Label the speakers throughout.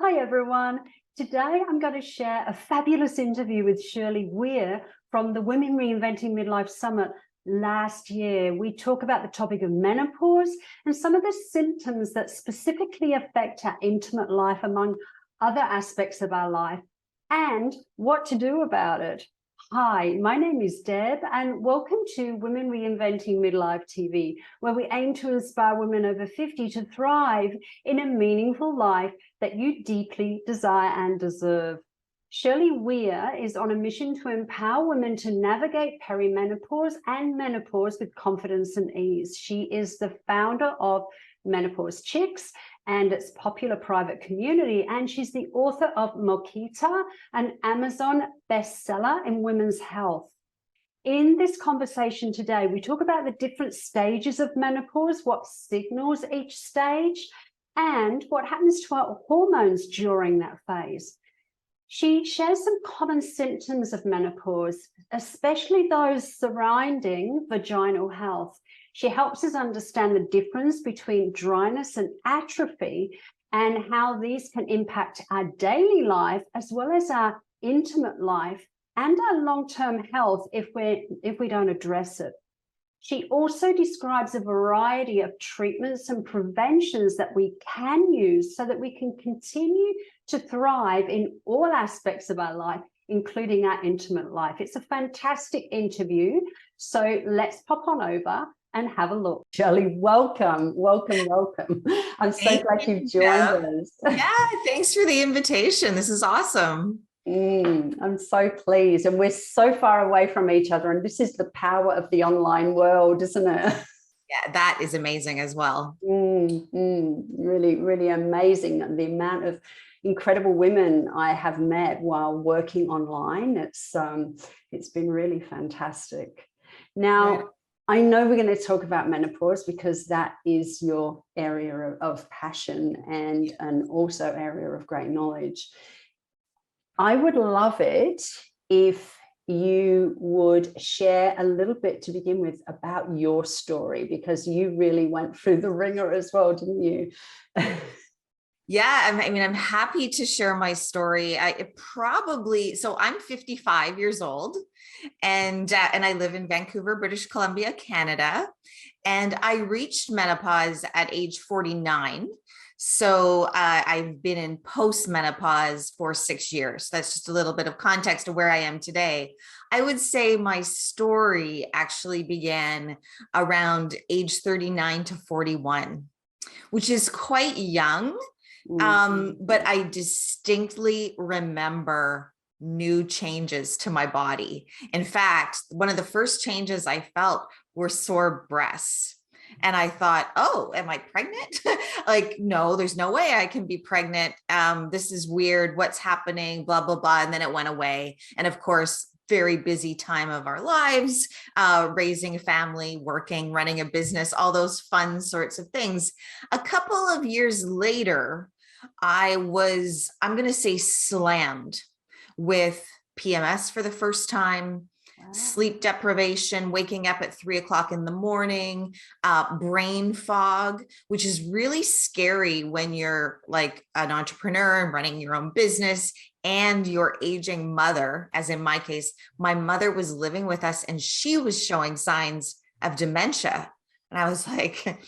Speaker 1: Hi everyone. Today I'm going to share a fabulous interview with Shirley Weir from the Women Reinventing Midlife Summit last year. We talk about the topic of menopause and some of the symptoms that specifically affect our intimate life among other aspects of our life and what to do about it. Hi, my name is Deb and welcome to Women Reinventing Midlife TV, where we aim to inspire women over 50 to thrive in a meaningful life that you deeply desire and deserve. Shirley Weir is on a mission to empower women to navigate perimenopause and menopause with confidence and ease. She is the founder of Menopause Chicks and its popular private community, and she's the author of Moquita, an Amazon bestseller in women's health. In this conversation today, we talk about the different stages of menopause, what signals each stage, and what happens to our hormones during that phase. She shares some common symptoms of menopause, especially those surrounding vaginal health. She helps us understand the difference between dryness and atrophy and how these can impact our daily life as well as our intimate life and our long-term health if we don't address it. She also describes a variety of treatments and preventions that we can use so that we can continue to thrive in all aspects of our life, including our intimate life. It's a fantastic interview, so let's pop on over and have a look. Shirley, welcome. I'm so glad you've joined us.
Speaker 2: Yeah, thanks for the invitation. This is awesome.
Speaker 1: I'm so pleased. And we're so far away from each other. And this is the power of the online world, isn't it?
Speaker 2: Yeah, that is amazing as well.
Speaker 1: Really, really amazing. The amount of incredible women I have met while working online. It's been really fantastic. Now, right. I know we're going to talk about menopause because that is your area of passion and also area of great knowledge. I would love it if you would share a little bit to begin with about your story, because you really went through the ringer as well, didn't you?
Speaker 2: Yeah, I mean, I'm happy to share my story. So I'm 55 years old and I live in Vancouver, British Columbia, Canada. And I reached menopause at age 49. So I've been in post-menopause for 6 years. That's just a little bit of context of where I am today. I would say my story actually began around age 39 to 41, which is quite young. But I distinctly remember new changes to my body. In fact, one of the first changes I felt were sore breasts. And I thought, oh, am I pregnant? Like, no, there's no way I can be pregnant. This is weird. What's happening? Blah, blah, blah. And then it went away. And of course, very busy time of our lives, raising a family, working, running a business, all those fun sorts of things. A couple of years later, I'm going to say slammed with PMS for the first time. Wow. Sleep deprivation, waking up at 3 o'clock in the morning, brain fog, which is really scary when you're like an entrepreneur and running your own business and your aging mother, as in my case, my mother was living with us and she was showing signs of dementia. And I was like,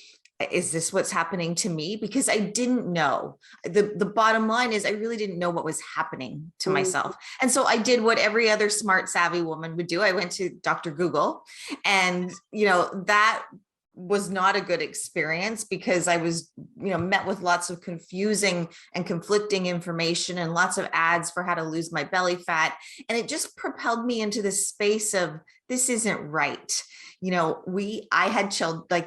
Speaker 2: is this what's happening to me? Because I didn't know. The bottom line is I really didn't know what was happening to myself. And so I did what every other smart, savvy woman would do. I went to Dr. Google, and, that was not a good experience because I was, met with lots of confusing and conflicting information and lots of ads for how to lose my belly fat. And it just propelled me into this space of, this isn't right. I had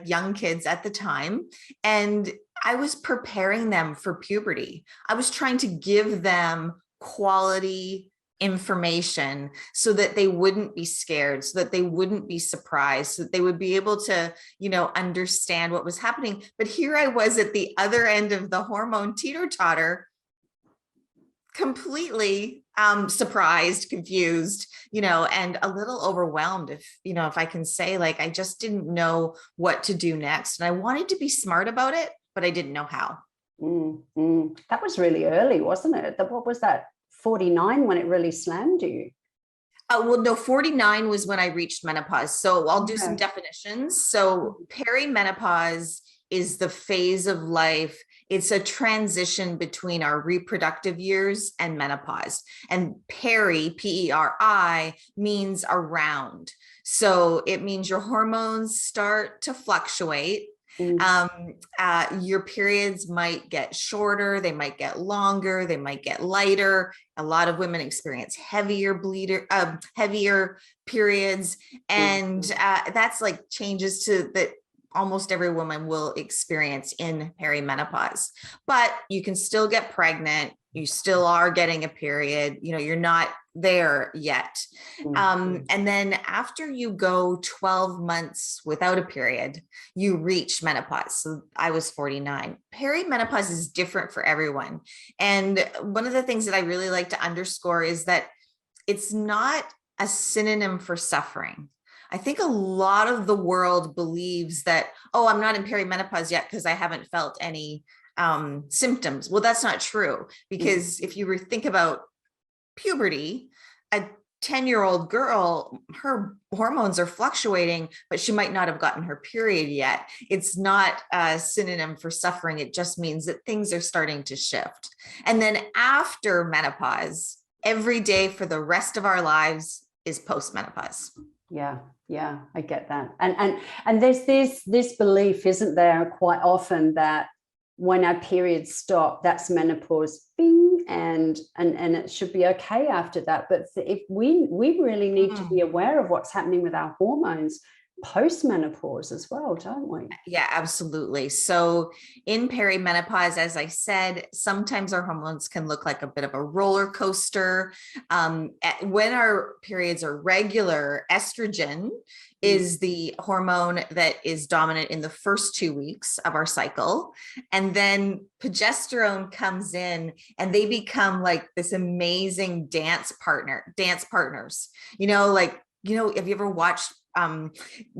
Speaker 2: young kids at the time, and I was preparing them for puberty. I was trying to give them quality information so that they wouldn't be scared, so that they wouldn't be surprised, so that they would be able to, understand what was happening. But here I was at the other end of the hormone teeter-totter, completely surprised, confused, and a little overwhelmed, if I can say, I just didn't know what to do next. And I wanted to be smart about it, but I didn't know how.
Speaker 1: That was really early, wasn't it? What was that, 49 when it really slammed you?
Speaker 2: Well, no, 49 was when I reached menopause. So I'll do some
Speaker 1: Okay.
Speaker 2: definitions. So perimenopause is the phase of life. It's a transition between our reproductive years and menopause. And P-E-R-I, means around. So it means your hormones start to fluctuate. Your periods might get shorter, they might get longer, they might get lighter. A lot of women experience heavier periods, and that's like changes to that almost every woman will experience in perimenopause. But you can still get pregnant, you still are getting a period, you know, you're not there yet. And then after you go 12 months without a period, you reach menopause. So I was 49. Perimenopause is different for everyone. And one of the things that I really like to underscore is that it's not a synonym for suffering. I think a lot of the world believes that, oh, I'm not in perimenopause yet because I haven't felt any symptoms. Well, that's not true, because if you think about puberty, a 10-year-old girl, her hormones are fluctuating, but she might not have gotten her period yet. It's not a synonym for suffering. It just means that things are starting to shift. And then after menopause, every day for the rest of our lives is postmenopause.
Speaker 1: Yeah, I get that. And there's this belief, isn't there, quite often, that when our periods stop, that's menopause, bing, and it should be okay after that. But if we really need to be aware of what's happening with our hormones post-menopause as well, don't we?
Speaker 2: Yeah, absolutely. So in perimenopause, as I said, sometimes our hormones can look like a bit of a roller coaster. When our periods are regular, estrogen is the hormone that is dominant in the first 2 weeks of our cycle. And then progesterone comes in and they become like this amazing dance partners, have you ever watched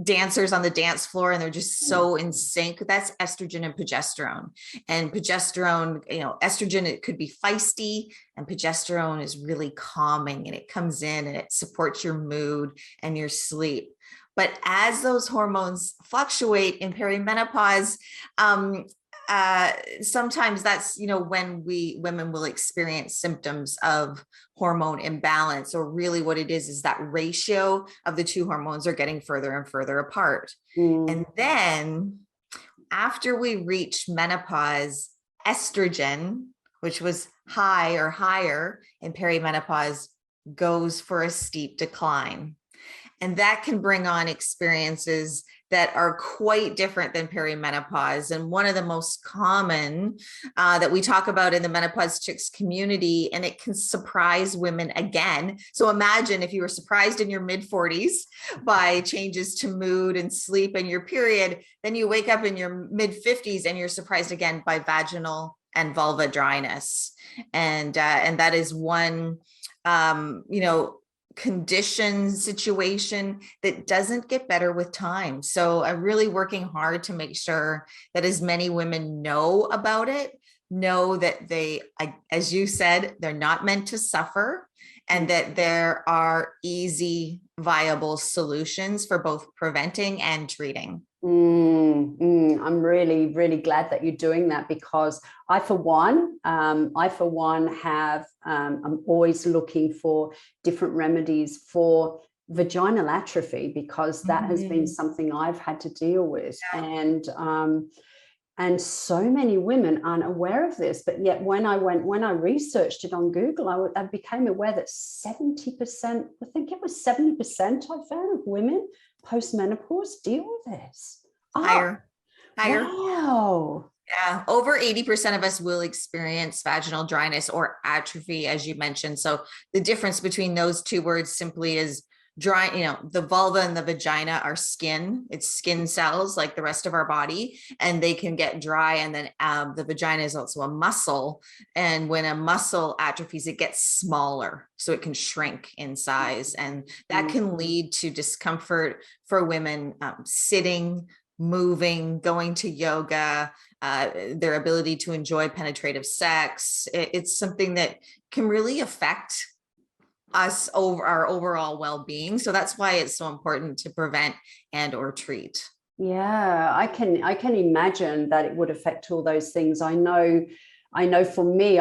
Speaker 2: dancers on the dance floor and they're just so in sync? That's estrogen and progesterone. And progesterone, estrogen, it could be feisty, and progesterone is really calming, and it comes in and it supports your mood and your sleep. But as those hormones fluctuate in perimenopause, sometimes that's, when women will experience symptoms of hormone imbalance, or really what it is that ratio of the two hormones are getting further and further apart. And then after we reach menopause, estrogen, which was high or higher in perimenopause, goes for a steep decline. And that can bring on experiences that are quite different than perimenopause. And one of the most common that we talk about in the Menopause Chicks community, and it can surprise women again. So imagine if you were surprised in your mid-40s by changes to mood and sleep and your period, then you wake up in your mid-50s and you're surprised again by vaginal and vulva dryness. And that is one, situation that doesn't get better with time. So I'm really working hard to make sure that as many women know about it, know that they, as you said, they're not meant to suffer, and that there are easy, viable solutions for both preventing and treating.
Speaker 1: I'm really, really glad that you're doing that, because I, for one, have, I'm always looking for different remedies for vaginal atrophy, because that has been something I've had to deal with. And so many women aren't aware of this, but yet when I researched it on Google, I became aware that 70%, I think it was 70% I found, of women post-menopause deal with this.
Speaker 2: Higher.
Speaker 1: Wow.
Speaker 2: Yeah, over 80% of us will experience vaginal dryness or atrophy, as you mentioned. So the difference between those two words simply is dry. The vulva and the vagina are skin. It's skin cells like the rest of our body, and they can get dry. And then the vagina is also a muscle. And when a muscle atrophies, it gets smaller, so it can shrink in size. And that can lead to discomfort for women sitting, moving, going to yoga, their ability to enjoy penetrative sex. It's something that can really affect us over our overall well-being. So that's why it's so important to prevent and or treat.
Speaker 1: Yeah, I can imagine that it would affect all those things. I know for me,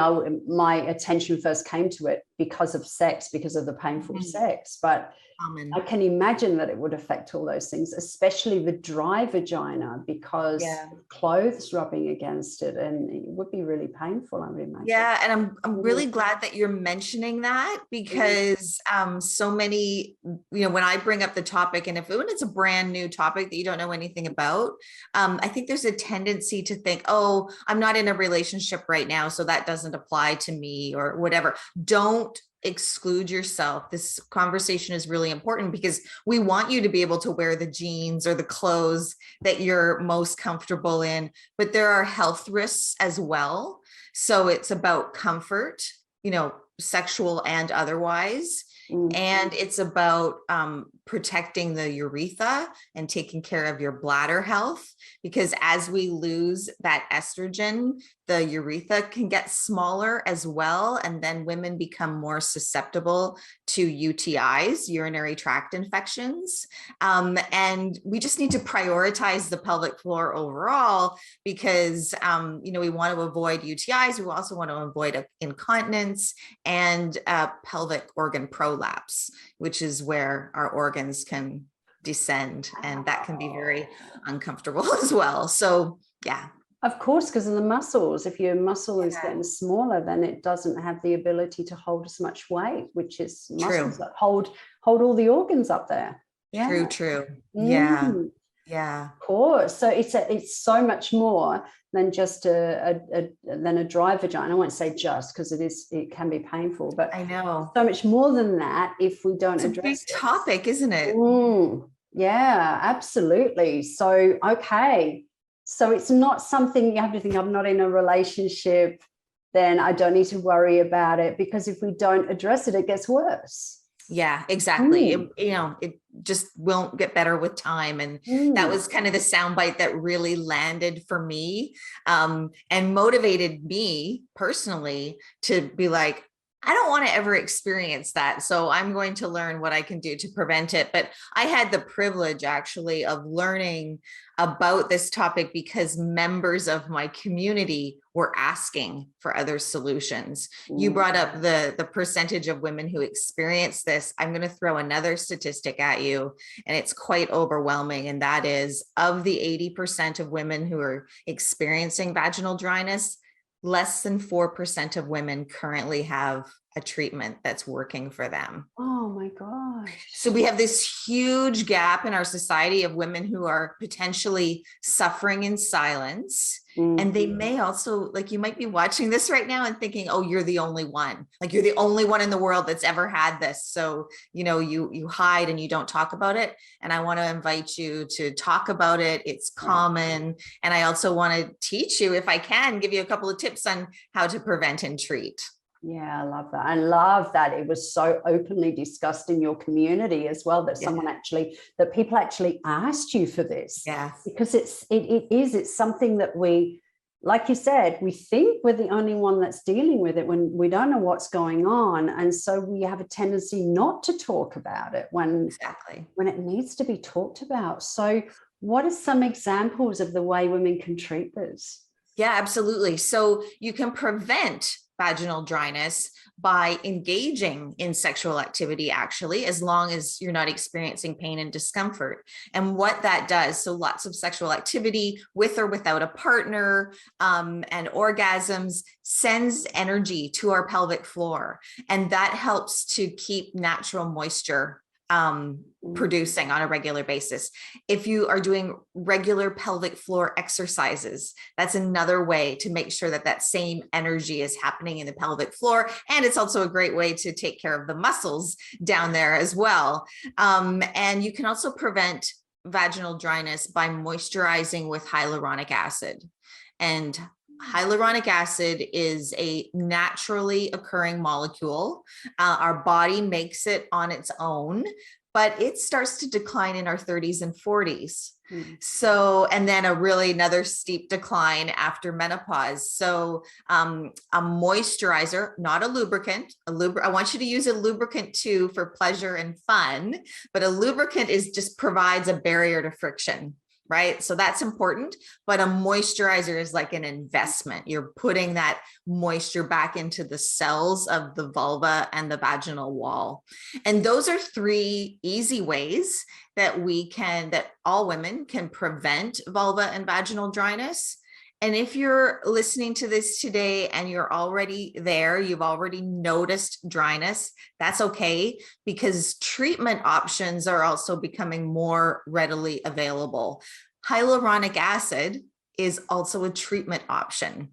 Speaker 1: my attention first came to it because of sex, because of the painful sex. But
Speaker 2: Common.
Speaker 1: I can imagine that it would affect all those things, especially the dry vagina, because of clothes rubbing against it, and it would be really painful, I would imagine.
Speaker 2: Yeah, and I'm really glad that you're mentioning that, because so many, when I bring up the topic, and when it's a brand new topic that you don't know anything about, I think there's a tendency to think, oh, I'm not in a relationship right now, so that doesn't apply to me or whatever. Don't exclude yourself. This conversation is really important because we want you to be able to wear the jeans or the clothes that you're most comfortable in, but there are health risks as well. So it's about comfort, sexual and otherwise. And it's about protecting the urethra and taking care of your bladder health, because as we lose that estrogen, the urethra can get smaller as well. And then women become more susceptible to UTIs, urinary tract infections. And we just need to prioritize the pelvic floor overall, because, we want to avoid UTIs. We also want to avoid incontinence and pelvic organ prolapse, which is where our organs can descend. And that can be very uncomfortable as well. So, yeah.
Speaker 1: Of course, because of the muscles. If your muscle is getting smaller, then it doesn't have the ability to hold as much weight, which is muscles that hold all the organs up there. Yeah.
Speaker 2: True. Yeah.
Speaker 1: Of course. So it's so much more than just a dry vagina. I won't say just, because it can be painful, but
Speaker 2: I know
Speaker 1: so much more than that if we don't address it.
Speaker 2: It's a big topic, isn't it?
Speaker 1: Yeah, absolutely. So, okay. So it's not something you have to think, I'm not in a relationship, then I don't need to worry about it, because if we don't address it, it gets worse.
Speaker 2: Yeah, exactly. It just won't get better with time. And that was kind of the soundbite that really landed for me, and motivated me personally to be like, I don't want to ever experience that. So I'm going to learn what I can do to prevent it. But I had the privilege actually of learning about this topic because members of my community were asking for other solutions. You brought up the percentage of women who experience this. I'm going to throw another statistic at you, and it's quite overwhelming. And that is, of the 80% of women who are experiencing vaginal dryness, less than 4% of women currently have a treatment that's working for them.
Speaker 1: Oh my gosh.
Speaker 2: So we have this huge gap in our society of women who are potentially suffering in silence. And they may also, like, you might be watching this right now and thinking, oh, you're the only one. Like, you're the only one in the world that's ever had this. So, you hide and you don't talk about it. And I want to invite you to talk about it. It's common. And I also want to teach you, if I can, give you a couple of tips on how to prevent and treat.
Speaker 1: Yeah, I love that. I love that it was so openly discussed in your community as well, that that people actually asked you for this.
Speaker 2: Yeah.
Speaker 1: Because it's something that we, like you said, we think we're the only one that's dealing with it when we don't know what's going on. And so we have a tendency not to talk about it when it needs to be talked about. So what are some examples of the way women can treat this?
Speaker 2: Yeah, absolutely. So you can prevent vaginal dryness by engaging in sexual activity, actually, as long as you're not experiencing pain and discomfort. And what that does, so lots of sexual activity with or without a partner, and orgasms sends energy to our pelvic floor. And that helps to keep natural moisture producing on a regular basis. If you are doing regular pelvic floor exercises, that's another way to make sure that same energy is happening in the pelvic floor. And it's also a great way to take care of the muscles down there as well. And you can also prevent vaginal dryness by moisturizing with hyaluronic acid. And hyaluronic acid is a naturally occurring molecule. Our body makes it on its own, but it starts to decline in our 30s and 40s. So, and then another steep decline after menopause. So, a moisturizer, not a lubricant, I want you to use a lubricant too for pleasure and fun, but a lubricant just provides a barrier to friction. Right. So that's important. But a moisturizer is like an investment. You're putting that moisture back into the cells of the vulva and the vaginal wall. And those are 3 easy ways that all women can prevent vulva and vaginal dryness. And if you're listening to this today and you're already there, you've already noticed dryness, that's okay, because treatment options are also becoming more readily available. Hyaluronic acid is also a treatment option.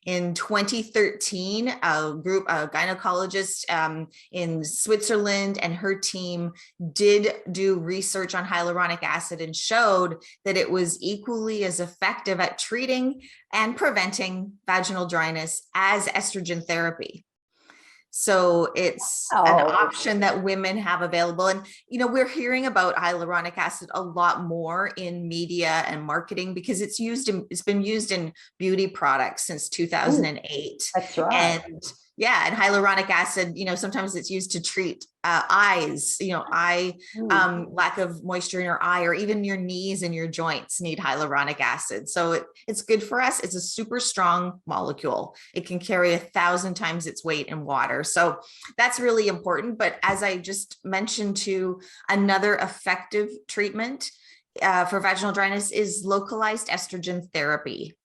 Speaker 2: In 2013, a gynecologist in Switzerland and her team did do research on hyaluronic acid and showed that it was equally as effective at treating and preventing vaginal dryness as estrogen therapy. So it's an option that women have available. And, we're hearing about hyaluronic acid a lot more in media and marketing because it's been used in beauty products since 2008.
Speaker 1: That's right.
Speaker 2: And hyaluronic acid, sometimes it's used to treat eyes, lack of moisture in your eye, or even your knees and your joints need hyaluronic acid. So it's good for us. It's a super strong molecule. It can carry 1,000 times its weight in water. So that's really important. But as I just mentioned too, another effective treatment for vaginal dryness is localized estrogen therapy.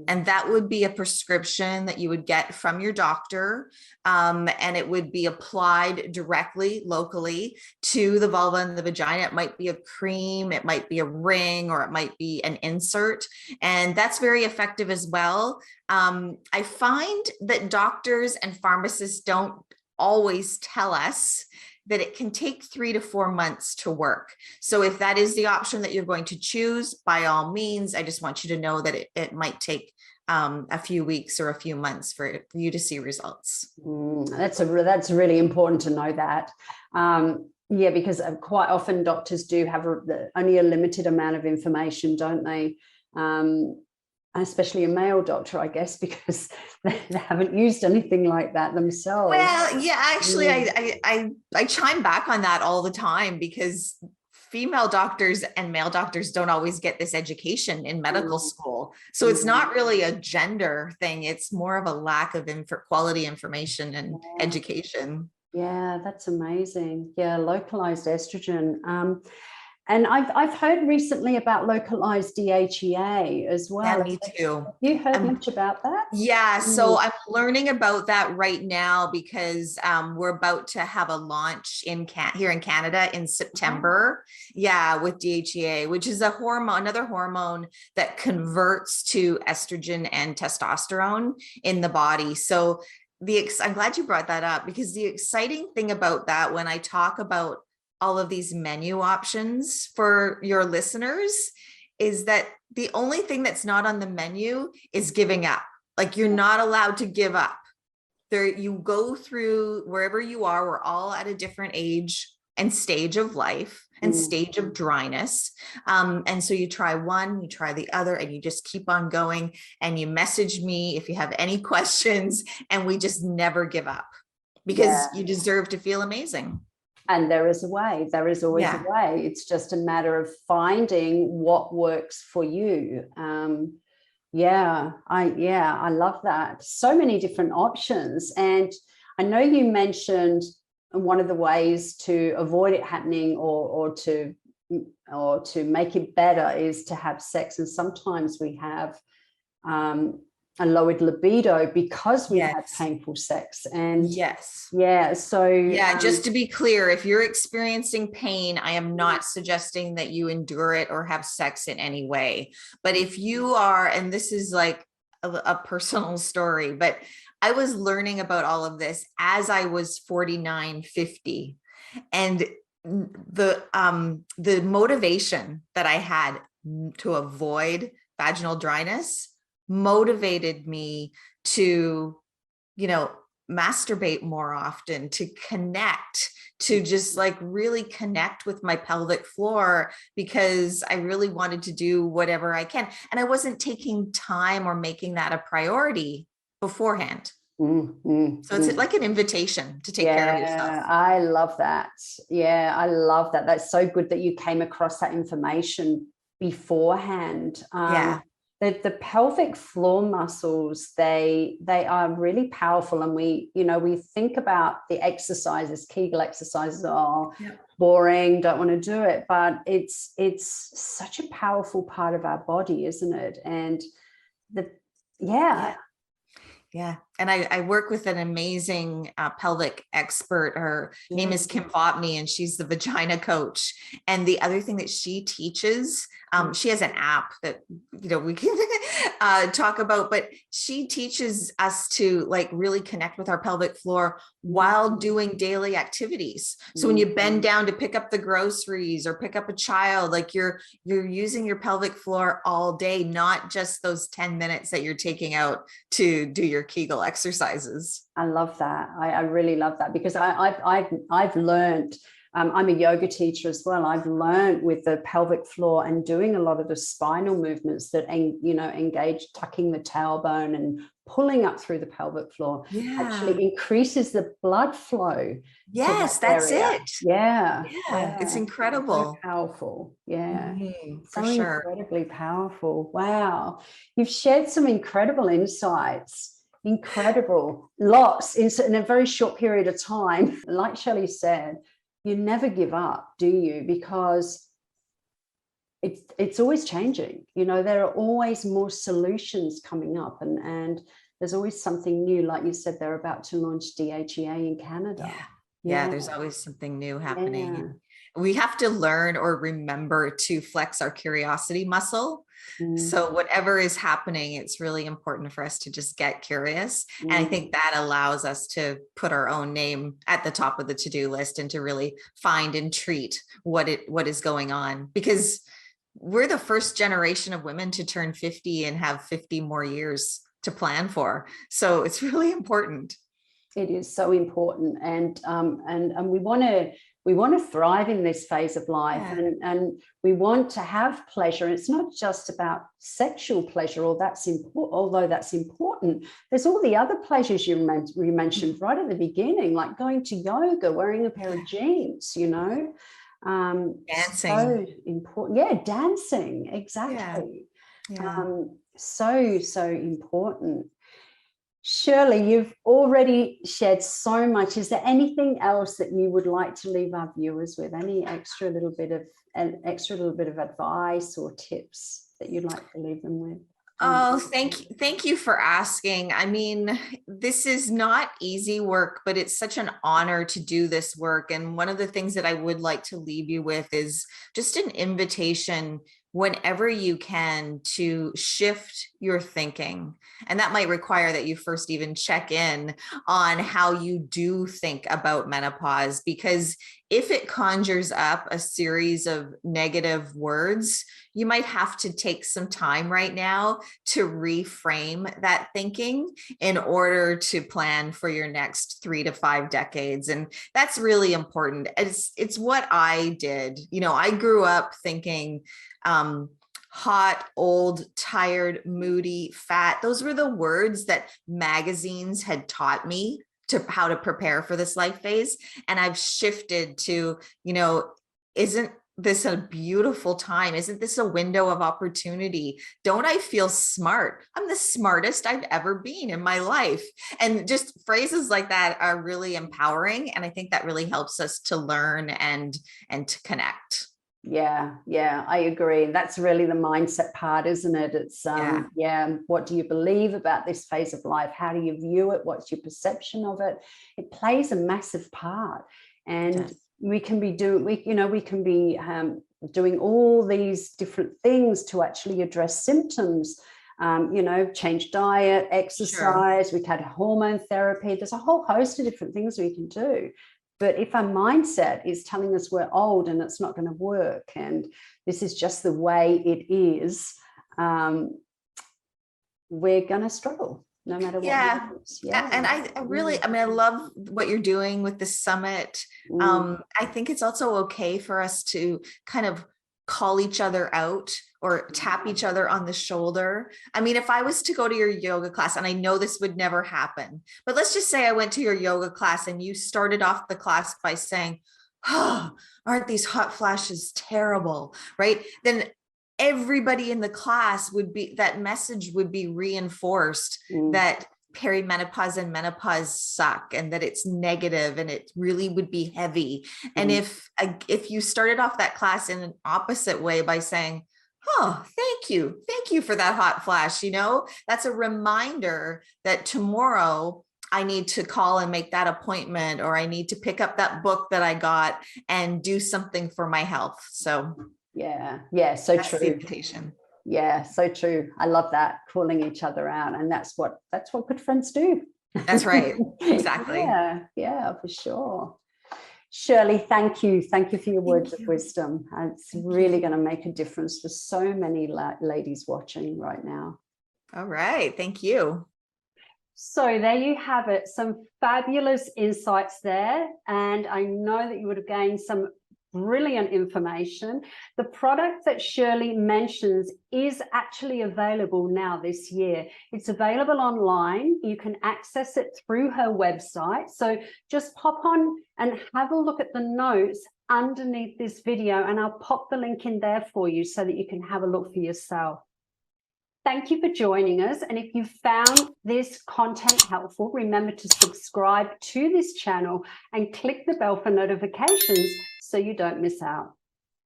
Speaker 2: And that would be a prescription that you would get from your doctor, and it would be applied directly locally to the vulva and the vagina. It might be a cream, it might be a ring, or it might be an insert. And that's very effective as well. I find that doctors and pharmacists don't always tell us that it can take 3 to 4 months to work. So if that is the option that you're going to choose, by all means, I just want you to know that it might take a few weeks or a few months for you to see results.
Speaker 1: That's really important to know that. Because quite often doctors do have only a limited amount of information, don't they? Especially a male doctor, I guess, because they haven't used anything like that themselves.
Speaker 2: Well, yeah, actually, I chime back on that all the time because female doctors and male doctors don't always get this education in medical school. So it's not really a gender thing. It's more of a lack of quality information and education.
Speaker 1: Yeah, that's amazing. Yeah, localized estrogen. And I've heard recently about localized DHEA as well.
Speaker 2: Yeah, me too.
Speaker 1: Have you heard much about that?
Speaker 2: Yeah, so I'm learning about that right now because we're about to have a launch here in Canada in September. Yeah, with DHEA, which is another hormone that converts to estrogen and testosterone in the body. So I'm glad you brought that up, because the exciting thing about that, when I talk about all of these menu options for your listeners, is that the only thing that's not on the menu is giving up. Like, you're not allowed to give up. You go through wherever you are. We're all at a different age and stage of life and stage of dryness. And so you try one, you try the other, and you just keep on going. And you message me if you have any questions, and we just never give up, because you deserve to feel amazing.
Speaker 1: And there is a way. There is always a way. It's just a matter of finding what works for you. I love that. So many different options. And I know you mentioned one of the ways to avoid it happening or to make it better is to have sex. And sometimes we have a lowered libido because we had painful sex. And
Speaker 2: just to be clear, if you're experiencing pain, I am not suggesting that you endure it or have sex in any way. But if you are, and this is like a personal story, but I was learning about all of this as I was 49, 50. And the motivation that I had to avoid vaginal dryness motivated me to, masturbate more often, to connect, to just like really connect with my pelvic floor, because I really wanted to do whatever I can. And I wasn't taking time or making that a priority beforehand. So it's like an invitation to take care of yourself.
Speaker 1: Yeah, I love that. Yeah, I love that. That's so good that you came across that information beforehand.
Speaker 2: Yeah.
Speaker 1: The pelvic floor muscles, they are really powerful. And we think about the exercises, Kegel exercises, boring, don't want to do it. But it's such a powerful part of our body, isn't it? And
Speaker 2: Yeah. And I work with an amazing pelvic expert. Her name is Kim Vopney, and she's the vagina coach. And the other thing that she teaches, she has an app that, we can talk about, but she teaches us to like really connect with our pelvic floor while doing daily activities. So when you bend down to pick up the groceries or pick up a child, like you're using your pelvic floor all day, not just those 10 minutes that you're taking out to do your Kegel exercises.
Speaker 1: I love that. I really love that, because I've learned, I'm a yoga teacher as well. I've learned with the pelvic floor and doing a lot of the spinal movements that, engage tucking the tailbone and pulling up through the pelvic floor, actually increases the blood flow.
Speaker 2: Yes, that's it.
Speaker 1: Yeah.
Speaker 2: It's incredible.
Speaker 1: So powerful. Yeah.
Speaker 2: For
Speaker 1: So
Speaker 2: sure.
Speaker 1: incredibly powerful. Wow. You've shared some incredible insights. Incredible. Lots in a very short period of time. Like Shirley said, you never give up, do you? Because it's always changing. There are always more solutions coming up, and there's always something new. Like you said, they're about to launch DHEA in Canada.
Speaker 2: Yeah, there's always something new happening. We have to learn or remember to flex our curiosity muscle. So whatever is happening, it's really important for us to just get curious. And I think that allows us to put our own name at the top of the to-do list and to really find and treat what is going on, because we're the first generation of women to turn 50 and have 50 more years to plan for. So it's really important.
Speaker 1: It is so important. And we want to thrive in this phase of life, and we want to have pleasure. It's not just about sexual pleasure, although that's important. There's all the other pleasures you mentioned right at the beginning, like going to yoga, wearing a pair of jeans,
Speaker 2: Dancing.
Speaker 1: So important. Dancing, exactly. So important. Shirley, you've already shared so much. Is there anything else that you would like to leave our viewers with? Any extra little bit of advice or tips that you'd like to leave them with?
Speaker 2: Oh, thank you for asking. I mean, this is not easy work, but it's such an honor to do this work. And one of the things that I would like to leave you with is just an invitation, whenever you can, to shift your thinking. And that might require that you first even check in on how you do think about menopause, because if it conjures up a series of negative words, you might have to take some time right now to reframe that thinking in order to plan for your next 3 to 5 decades. And that's really important. It's what I did. I grew up thinking, hot, old, tired, moody, fat. Those were the words that magazines had taught me to how to prepare for this life phase. And I've shifted to, isn't this a beautiful time? Isn't this a window of opportunity? Don't I feel smart? I'm the smartest I've ever been in my life. And just phrases like that are really empowering. And I think that really helps us to learn and to connect.
Speaker 1: Yeah, I agree. That's really the mindset part, isn't it? It's what do you believe about this phase of life? How do you view it? What's your perception of it? It plays a massive part. And we can be doing all these different things to actually address symptoms. Change diet, exercise. We've had hormone therapy. There's a whole host of different things we can do. But if our mindset is telling us we're old and it's not going to work, and this is just the way it is, we're going to struggle. no matter what.
Speaker 2: Yeah.
Speaker 1: Yeah.
Speaker 2: And I really, I mean, I love what you're doing with the summit. I think it's also okay for us to kind of call each other out or tap each other on the shoulder. I mean, if I was to go to your yoga class, and I know this would never happen, but let's just say I went to your yoga class and you started off the class by saying, oh, aren't these hot flashes terrible, right? Then everybody in the class would be, that message would be reinforced that perimenopause and menopause suck and that it's negative and it really would be heavy. And if you started off that class in an opposite way by saying, oh, thank you for that hot flash, you know, that's a reminder that tomorrow I need to call and make that appointment, or I need to pick up that book that I got and do something for my health. So
Speaker 1: yeah, so
Speaker 2: that's
Speaker 1: true.
Speaker 2: the invitation.
Speaker 1: Yeah, so true. I love that, calling each other out, and that's what good friends do.
Speaker 2: That's right. Exactly.
Speaker 1: Yeah, for sure. Shirley, thank you for your words of wisdom. It's really going to make a difference for so many ladies watching right now.
Speaker 2: All right, thank you.
Speaker 1: So there you have it, some fabulous insights there, and I know that you would have gained some brilliant information. The product that Shirley mentions is actually available now this year. It's available online. You can access it through her website. So just pop on and have a look at the notes underneath this video, and I'll pop the link in there for you so that you can have a look for yourself. Thank you for joining us. And if you found this content helpful, remember to subscribe to this channel and click the bell for notifications so you don't miss out.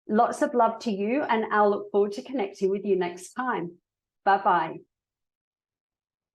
Speaker 1: Lots of love to you, and I'll look forward to connecting with you next time. Bye-bye.